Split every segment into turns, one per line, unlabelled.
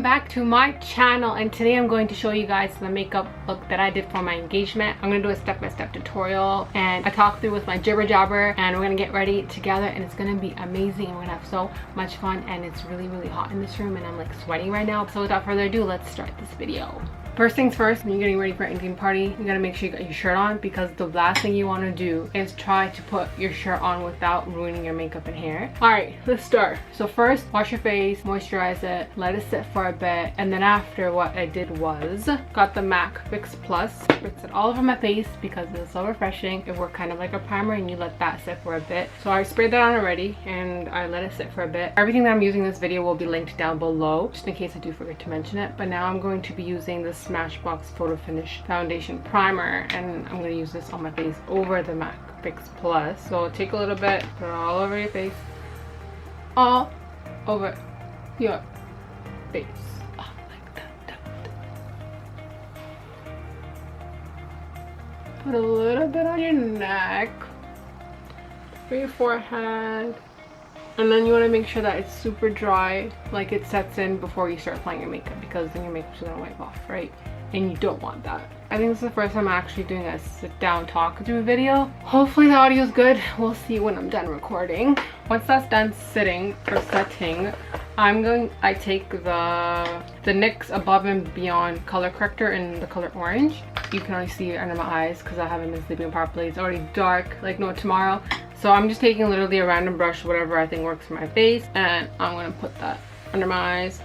back to my channel, and today I'm going to show you guys the makeup look that I did for my engagement. I'm going to do a step-by-step tutorial and I talk through with my jibber jabber, and we're going to get ready together and it's going to be amazing and we're going to have so much fun. And it's really hot in this room and I'm like sweating right now. So without further ado, let's start this video. First things first, when you're getting ready for an engagement party, you gotta make sure you got your shirt on, because the last thing you want to do is try to put your shirt on without ruining your makeup and hair. Alright, let's start. So first, wash your face, moisturize it, let it sit for a bit, and then after, what I did was got the MAC Fix Plus, spritz it all over my face because it's so refreshing. It worked kind of like a primer and you let that sit for a bit. So I sprayed that on already and I let it sit for a bit. Everything that I'm using in this video will be linked down below, just in case I do forget to mention it. But now I'm going to be using this Smashbox Photo Finish Foundation Primer, and I'm going to use this on my face over the MAC Fix Plus. So take a little bit, put it all over your face. All over your face. Oh, like that. Put a little bit on your neck, for your forehead. And then you want to make sure that it's super dry, like it sets in before you start applying your makeup, because then your makeup's gonna wipe off, right? And you don't want that. I think this is the first time I'm actually doing a sit down talk through video. Hopefully the audio is good. We'll see when I'm done recording. Once that's done sitting or setting, I take the NYX Above and Beyond color corrector in the color orange. You can only see it under my eyes because I haven't been sleeping properly. It's already dark like no tomorrow. So I'm just taking literally a random brush, whatever I think works for my face, and I'm gonna put that under my eyes.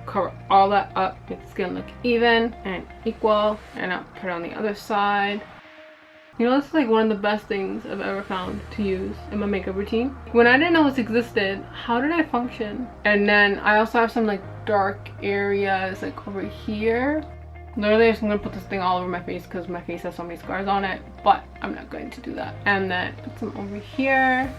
Cover all that up, make the skin look even and equal, and I'll put it on the other side. You know, this is like one of the best things I've ever found to use in my makeup routine. When I didn't know this existed, how did I function? And then I also have some like dark areas like over here. Literally, I'm just gonna put this thing all over my face because my face has so many scars on it, but I'm not going to do that. And then put some over here.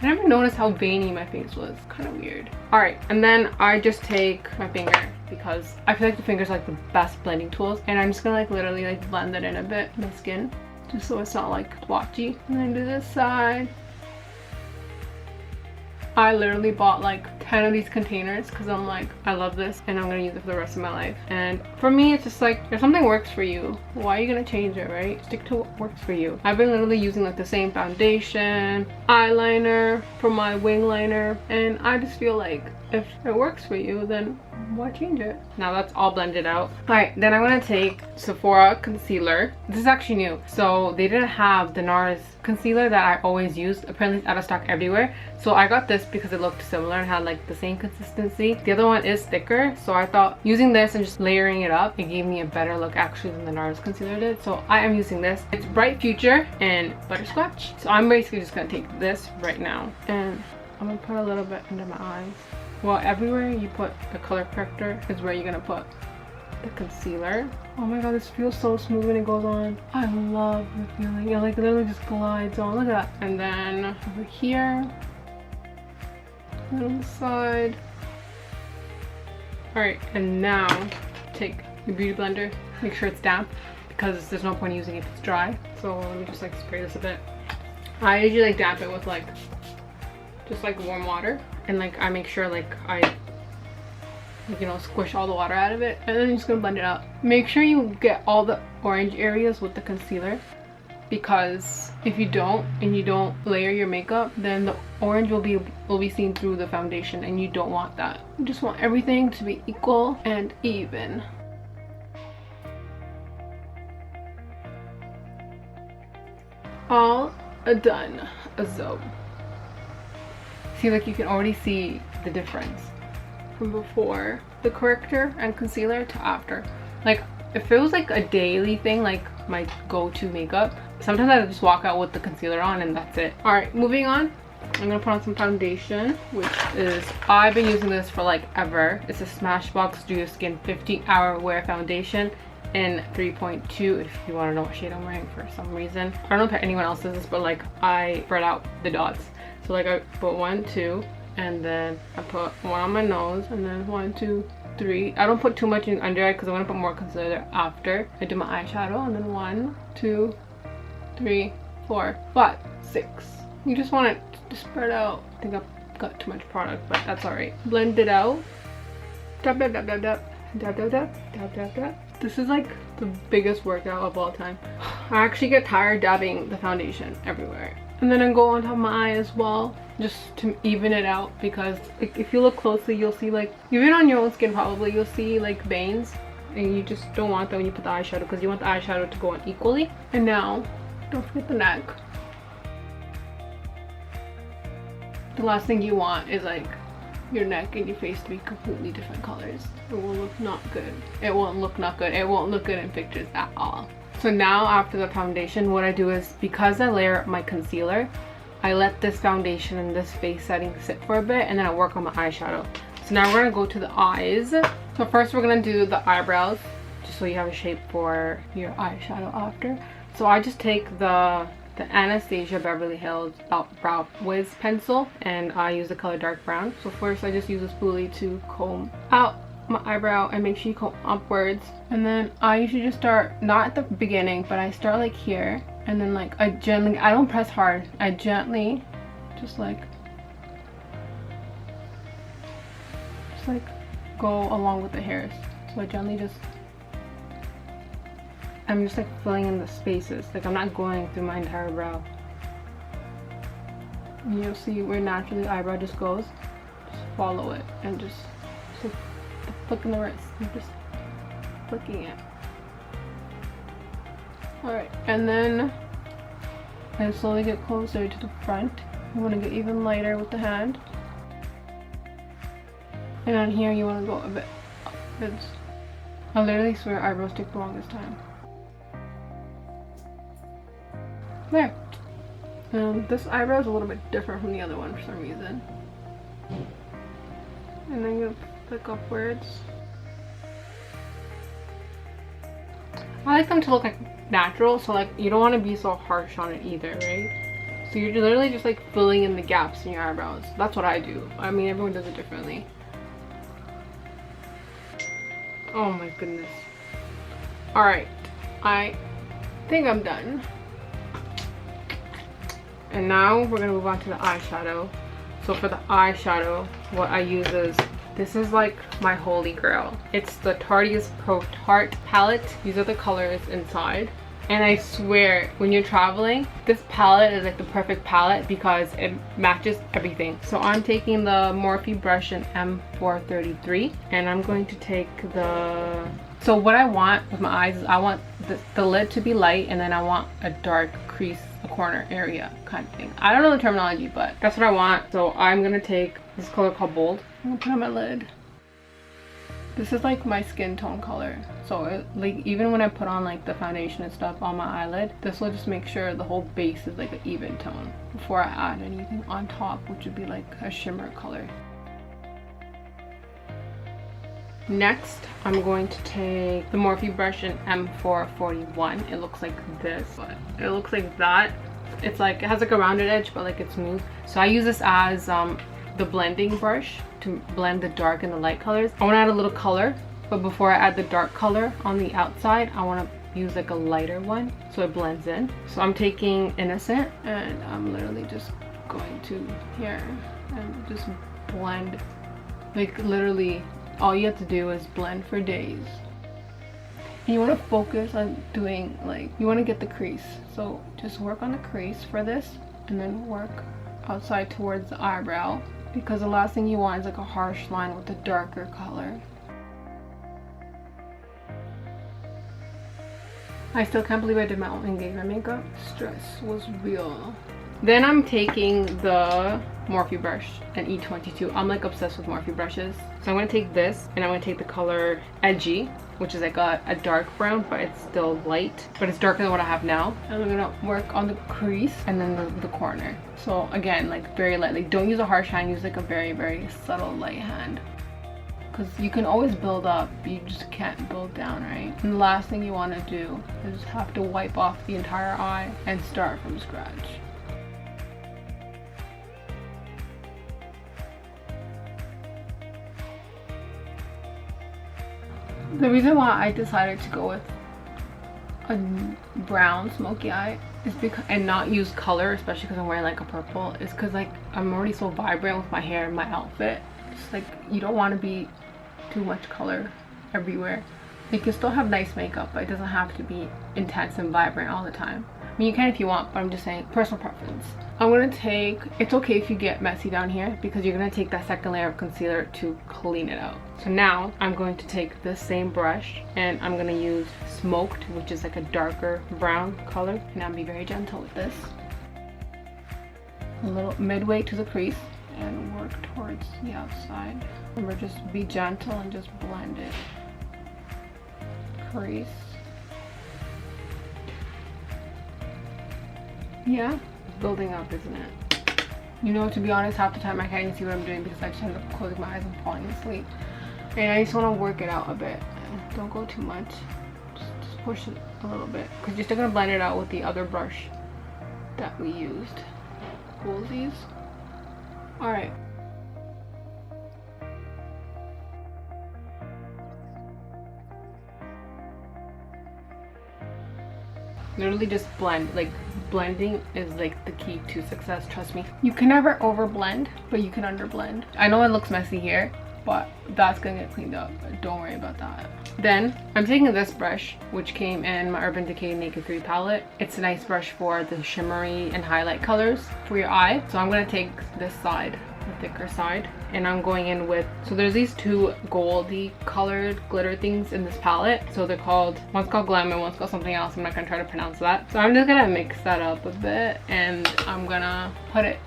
I never noticed how veiny my face was. Kind of weird. Alright, and then I just take my finger, because I feel like the finger's like the best blending tools, and I'm just gonna like literally like blend it in a bit in my skin, just so it's not like splotchy. And then do this side. I literally bought like 10 of these containers because I'm like, I love this and I'm gonna use it for the rest of my life. And for me, it's just like, if something works for you, why are you gonna change it, right? Stick to what works for you. I've been literally using like the same foundation, eyeliner for my wing liner, and I just feel like if it works for you, then why change it? Now that's all blended out. Alright, then I'm gonna take Sephora concealer. This is actually new. So they didn't have the NARS concealer that I always use. Apparently it's out of stock everywhere. So I got this because it looked similar and had like the same consistency. The other one is thicker, so I thought using this and just layering it up, it gave me a better look actually than the NARS concealer did. So I am using this. It's Bright Future and Butterscotch. So I'm basically just gonna take this right now and I'm gonna put a little bit under my eyes. Well, everywhere you put the color corrector is where you're gonna put the concealer. Oh my god, this feels so smooth when it goes on. I love the feeling. It like literally just glides on. Look at that. And then over here, and on the side. Alright, and now take your beauty blender. Make sure it's damp, because there's no point using it if it's dry. So let me just like spray this a bit. I usually like damp it with like just like warm water, and like I make sure like I, you know, squish all the water out of it, and then I'm just gonna blend it out. Make sure you get all the orange areas with the concealer, because if you don't and you don't layer your makeup, then the orange will be seen through the foundation, and you don't want that. You just want everything to be equal and even. All done. So see, like you can already see the difference from before the corrector and concealer to after. Like if it was like a daily thing, like my go-to makeup, sometimes I just walk out with the concealer on and that's it. All right, moving on. I'm gonna put on some foundation, which is, I've been using this for like ever. It's a Smashbox Do Your Skin 15-Hour Wear Foundation in 3.2 if you want to know what shade I'm wearing for some reason. I don't know if anyone else does this, but like I spread out the dots. So like I put 1, 2, and then I put one on my nose, and then 1, 2, 3. I don't put too much in under eye because I want to put more concealer after I do my eyeshadow. And then 1, 2, 3, 4, 5, 6. You just want it to spread out. I think I got too much product, but that's alright. Blend it out. Dab, dab, dab, dab, dab. Dab, dab, dab, dab, dab, dab. This is like the biggest workout of all time. I actually get tired dabbing the foundation everywhere. And then I go on top of my eye as well, just to even it out, because like, if you look closely, you'll see like, even on your own skin probably, you'll see like veins, and you just don't want that when you put the eyeshadow, because you want the eyeshadow to go on equally. And now, don't forget the neck. The last thing you want is like your neck and your face to be completely different colors. It will look not good. It won't look not good. It won't look good in pictures at all. So now after the foundation, what I do is, because I layer my concealer, I let this foundation and this face setting sit for a bit, and then I work on my eyeshadow. So now we're gonna go to the eyes. So first we're gonna do the eyebrows, just so you have a shape for your eyeshadow after. So I just take the Anastasia Beverly Hills Brow Wiz pencil, and I use the color dark brown. So first I just use a spoolie to comb out my eyebrow and make sure you comb upwards. And then I usually just start, not at the beginning, but I start like here, and then like I don't press hard. I gently just like go along with the hairs. So I gently I'm just like filling in the spaces. Like I'm not going through my entire brow. And you'll see where naturally the eyebrow just goes. Just follow it and just like flicking the wrist. I'm just flicking it. Alright, and then I slowly get closer to the front. You want to get even lighter with the hand. And on here you want to go a bit upwards. I literally swear eyebrows take the longest time. There. This eyebrow is a little bit different from the other one for some reason. And then you flick upwards. I like them to look like natural, so like you don't want to be so harsh on it either, right? So you're literally just like filling in the gaps in your eyebrows. That's what I do. I mean, everyone does it differently. Oh my goodness. Alright, I think I'm done. And now we're gonna move on to the eyeshadow. So for the eyeshadow, what I use is, this is like my holy grail. It's the Tarte's Pro Tarte palette. These are the colors inside. And I swear, when you're traveling, this palette is like the perfect palette because it matches everything. So I'm taking the Morphe brush in M433, and I'm going to take the... So what I want with my eyes is I want the lid to be light, and then I want a dark crease, a corner area kind of thing. I don't know the terminology, but that's what I want. So I'm gonna take this color called Bold. I'm gonna put it on my lid. This is like my skin tone color. So it, like, even when I put on like the foundation and stuff on my eyelid, this will just make sure the whole base is like an even tone before I add anything on top, which would be like a shimmer color. Next, I'm going to take the Morphe brush in M441. It looks like this, but it looks like that. It's like, it has like a rounded edge, but like it's smooth. So I use this as the blending brush to blend the dark and the light colors. I want to add a little color, but before I add the dark color on the outside, I want to use like a lighter one so it blends in. So I'm taking Innocent, and I'm literally just going to here and just blend. Like literally all you have to do is blend for days. And you want to focus on doing, like, you want to get the crease. So just work on the crease for this, and then work outside towards the eyebrow, because the last thing you want is like a harsh line with a darker color. I still can't believe I did my own engagement makeup. Stress was real. Then I'm taking the Morphe brush, an E22. I'm like obsessed with Morphe brushes. So I'm going to take this, and I'm going to take the color Edgy, which is like a dark brown, but it's still light, but it's darker than what I have now. And I'm going to work on the crease and then the corner. So again, like very lightly. Don't use a harsh hand, use like a very, very subtle light hand. Because you can always build up, you just can't build down, right? And the last thing you want to do is have to wipe off the entire eye and start from scratch. The reason why I decided to go with a brown smoky eye is because, and not use color, especially because I'm wearing like a purple, is because like I'm already so vibrant with my hair and my outfit. It's like you don't want to be too much color everywhere. You can still have nice makeup, but it doesn't have to be intense and vibrant all the time. I mean, you can if you want, but I'm just saying personal preference. I'm gonna take, it's okay if you get messy down here because you're gonna take that second layer of concealer to clean it out. So now I'm going to take this same brush and I'm gonna use Smoked, which is like a darker brown color, and I'll be very gentle with this. A little midway to the crease and work towards the outside. Remember, just be gentle and just blend it. Crease. Yeah, building up, isn't it? You know, to be honest, half the time I can't even see what I'm doing because I just end up closing my eyes and falling asleep. And I just want to work it out a bit. Don't go too much. Just push it a little bit because you're still going to blend it out with the other brush that we used. Coolsies. Alright. Literally just blend. Like, blending is like the key to success, trust me. You can never over blend, but you can under blend. I know it looks messy here, but that's gonna get cleaned up. Don't worry about that. Then I'm taking this brush, which came in my Urban Decay Naked 3 palette. It's a nice brush for the shimmery and highlight colors for your eye. So I'm gonna take this side, the thicker side, and I'm going in with, so there's these two goldy colored glitter things in this palette. So they're called, one's called Glam and one's called something else. I'm not gonna try to pronounce that. So I'm just gonna mix that up a bit and I'm gonna put it,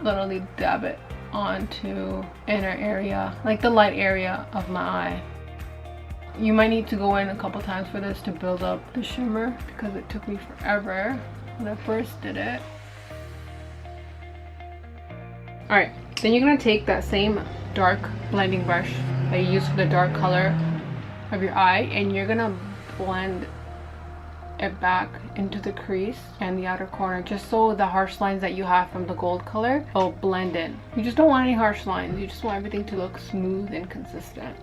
literally dab it onto inner area, like the light area of my eye. You might need to go in a couple times for this to build up the shimmer because it took me forever when I first did it. Alright, then you're gonna take that same dark blending brush that you use for the dark color of your eye and you're gonna blend it back into the crease and the outer corner, just so the harsh lines that you have from the gold color will blend in. You just don't want any harsh lines. You just want everything to look smooth and consistent.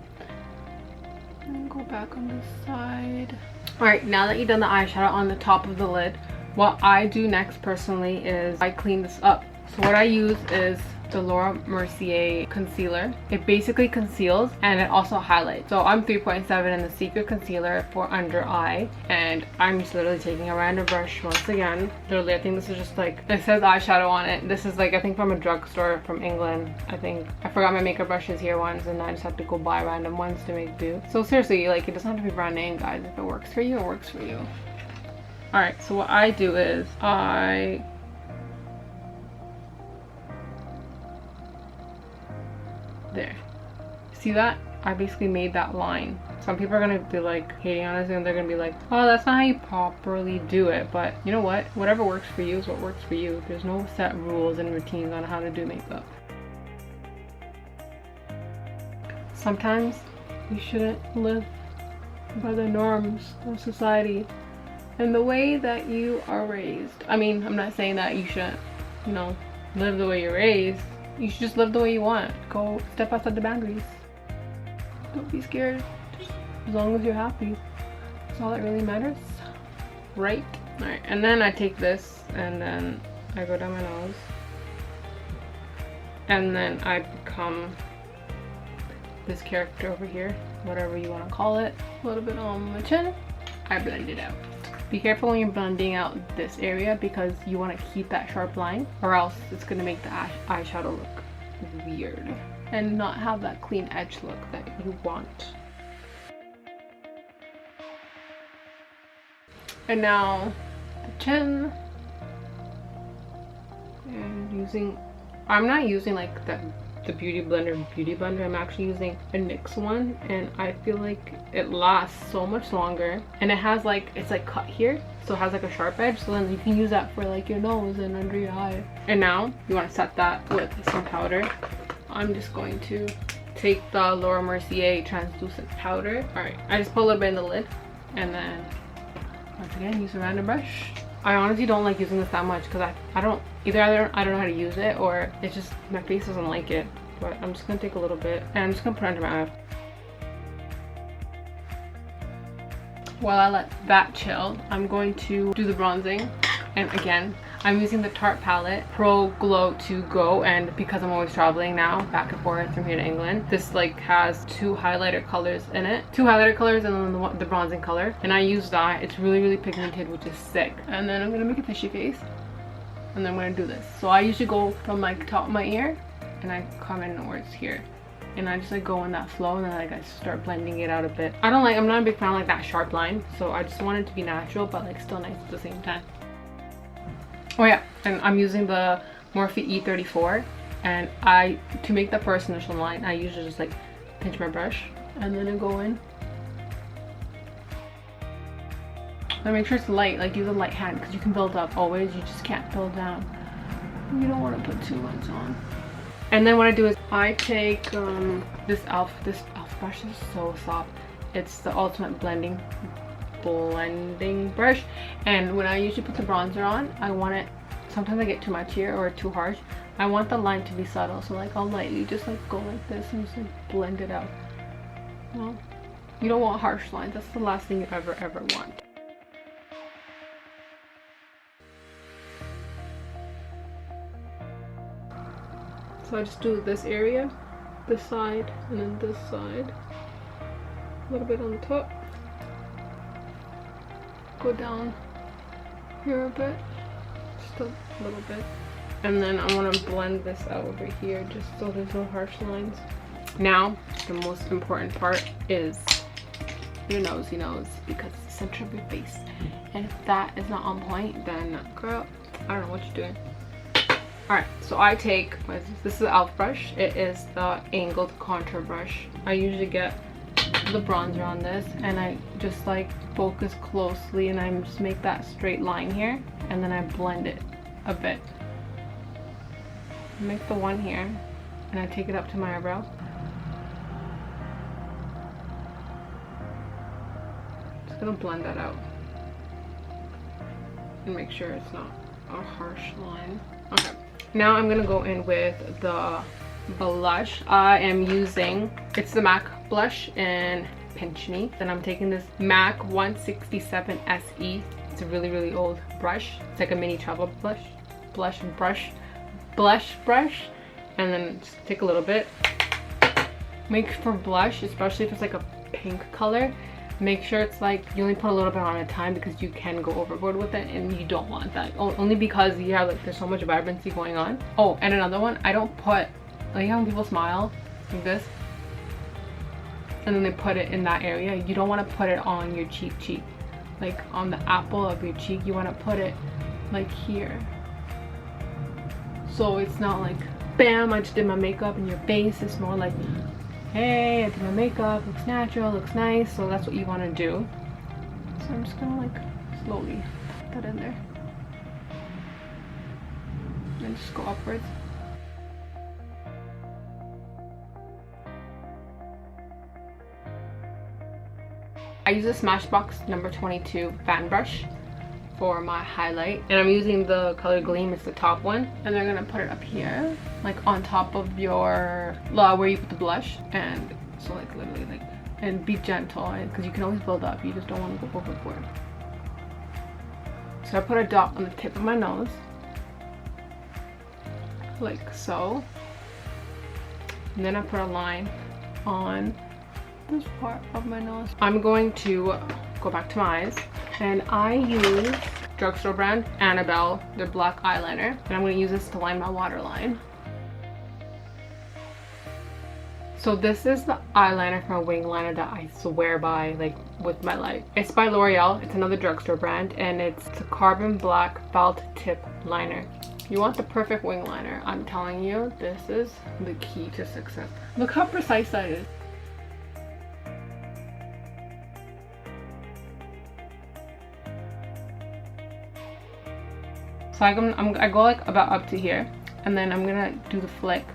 And go back on this side. Alright, now that you've done the eyeshadow on the top of the lid, what I do next personally is I clean this up. So what I use is the Mercier concealer. It basically conceals and it also highlights. So I'm 3.7 in the Secret Concealer for under eye, and I'm just literally taking a random brush once again. Literally, I think this is just like, it says eyeshadow on it. This is like, I think from a drugstore from England. I think I forgot my makeup brushes here once and I just have to go buy random ones to make do. So seriously, like, it doesn't have to be brand name, guys. If it works for you, it works for you. Alright, so what I do is there. See that? I basically made that line. Some people are gonna be like hating on us and they're gonna be like, oh, that's not how you properly do it. But you know what? Whatever works for you is what works for you. There's no set rules and routines on how to do makeup. Sometimes you shouldn't live by the norms of society and the way that you are raised. I mean, I'm not saying that you shouldn't, you know, live the way you're raised. You should just live the way you want. Go step outside the boundaries. Don't be scared. Just as long as you're happy. That's all that really matters. Right? Alright, and then I take this and then I go down my nose. And then I become this character over here. Whatever you want to call it. A little bit on my chin. I blend it out. Be careful when you're blending out this area because you want to keep that sharp line or else it's going to make the eyeshadow look weird and not have that clean edge look that you want. And now the chin. And I'm not using like the beauty blender. I'm actually using a NYX one and I feel like it lasts so much longer and it has like, it's like cut here, so it has like a sharp edge, so then you can use that for like your nose and under your eye. And now you want to set that with some powder. I'm just going to take the Mercier translucent powder. All right, I just put a little bit in the lid and then once again use a random brush. I honestly don't like using this that much because I don't know how to use it or it's just my face doesn't like it. But I'm just gonna take a little bit and I'm just gonna put it under my eye. while I let that chill, I'm going to do the bronzing. And again, I'm using the Tarte palette, Pro Glow to Go, and because I'm always traveling now back and forth from here to England, this like has 2 highlighter colors in it. 2 highlighter colors and then the bronzing color. And I use that. It's really, really pigmented, which is sick. And then I'm gonna make a fishy face. And then I'm gonna do this. So I usually go from like top of my ear and I come inwards here. And I just like go in that flow, and then like I start blending it out a bit. I'm not a big fan of like that sharp line. So I just want it to be natural, but like still nice at the same time. Oh yeah, and I'm using the Morphe E34, and to make the first initial line, I usually just like pinch my brush and then I go in. And make sure it's light, like use a light hand, because you can build up always, you just can't build down. You don't want to put too much on. And then what I do is I take this e.l.f. brush is so soft. It's the ultimate blending brush, and when I usually put the bronzer on, I want it, sometimes I get too much here or too harsh. I want the line to be subtle, so like I'll lightly just like go like this and just like blend it out. Well, you don't want harsh lines. That's the last thing you ever want. So I just do this area, this side, and then this side, a little bit on the top. Go down here a bit, just a little bit, and then I want to blend this out over here just so there's no harsh lines. Now the most important part is your nosy nose, because it's the center of your face, and if that is not on point, then girl, I don't know what you're doing. Alright, so I take, this is the e.l.f. brush. It is the angled contour brush. I usually get the bronzer on this, and I just like focus closely, and I just make that straight line here, and then I blend it a bit. Make the one here, and I take it up to my eyebrow. Just gonna blend that out and make sure it's not a harsh line. Okay, now I'm gonna go in with the blush. I am using, it's the MAC blush in Pinch Me. Then I'm taking this MAC 167 SE. It's a really, really old brush. It's like a mini travel blush, and then just take a little bit. Make for blush, especially if it's like a pink color, make sure it's like you only put a little bit on at a time, because you can go overboard with it, and you don't want that. Only because you have like, there's so much vibrancy going on. Oh, and another one, I don't put, like how when people smile like this and then they put it in that area, you don't want to put it on your cheek, like on the apple of your cheek. You want to put it like here, so it's not like bam, I just did my makeup in your face. It's more like, hey, I did my makeup, looks natural, looks nice. So that's what you want to do. So I'm just gonna like slowly put that in there and just go upwards. I use a Smashbox number 22 fan brush for my highlight, and I'm using the color Gleam. It's the top one, and they're gonna put it up here, like on top of your where you put the blush. And so like literally like, and be gentle, because you can always build up, you just don't want to go overboard. So I put a dot on the tip of my nose like so, and then I put a line on this part of my nose. I'm going to go back to my eyes, and I use drugstore brand Annabelle, their black eyeliner, and I'm going to use this to line my waterline. So this is the eyeliner for my wing liner that I swear by, like, with my life. It's by L'Oreal. It's another drugstore brand, and it's a carbon black felt tip liner. You want the perfect wing liner. I'm telling you, this is the key to success. Look how precise that is. So I go like about up to here, and then I'm gonna do the flick.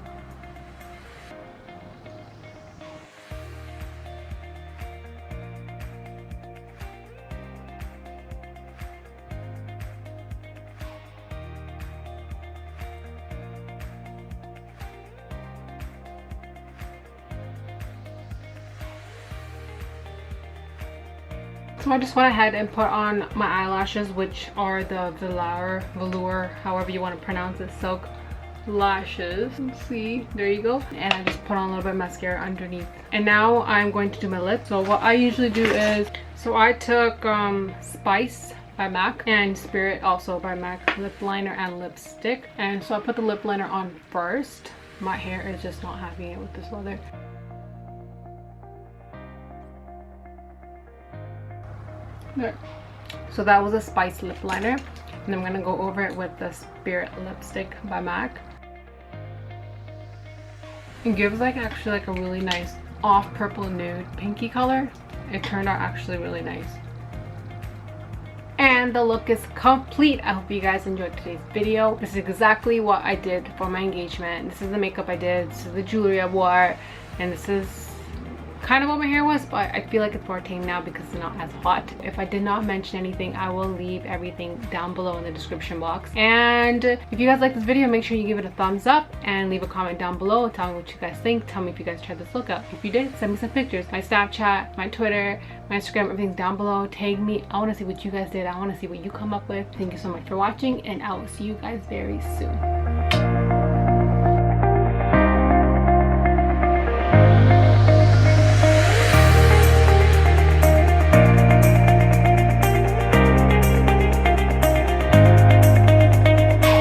So I just went ahead and put on my eyelashes, which are the Velour, however you want to pronounce it, silk lashes. Let's see, there you go. And I just put on a little bit of mascara underneath. And now I'm going to do my lips. So what I usually do is, so I took Spice by MAC and Spirit also by MAC lip liner and lipstick. And so I put the lip liner on first. My hair is just not having it with this leather. There. So that was a Spice lip liner. And I'm gonna go over it with the Spirit lipstick by MAC. It gives like actually like a really nice off purple nude pinky color. It turned out actually really nice. And the look is complete. I hope you guys enjoyed today's video. This is exactly what I did for my engagement. This is the makeup I did, this is the jewelry I wore, and this is kind of what my hair was, but I feel like it's more tame now because it's not as hot. If I did not mention anything, I will leave everything down below in the description box. And if you guys like this video, make sure you give it a thumbs up and leave a comment down below. Tell me what you guys think. Tell me if you guys tried this look out. If you did, send me some pictures. My Snapchat, my Twitter, my Instagram, everything's down below. Tag me. I want to see what you guys did. I want to see what you come up with. Thank you so much for watching, and I will see you guys very soon.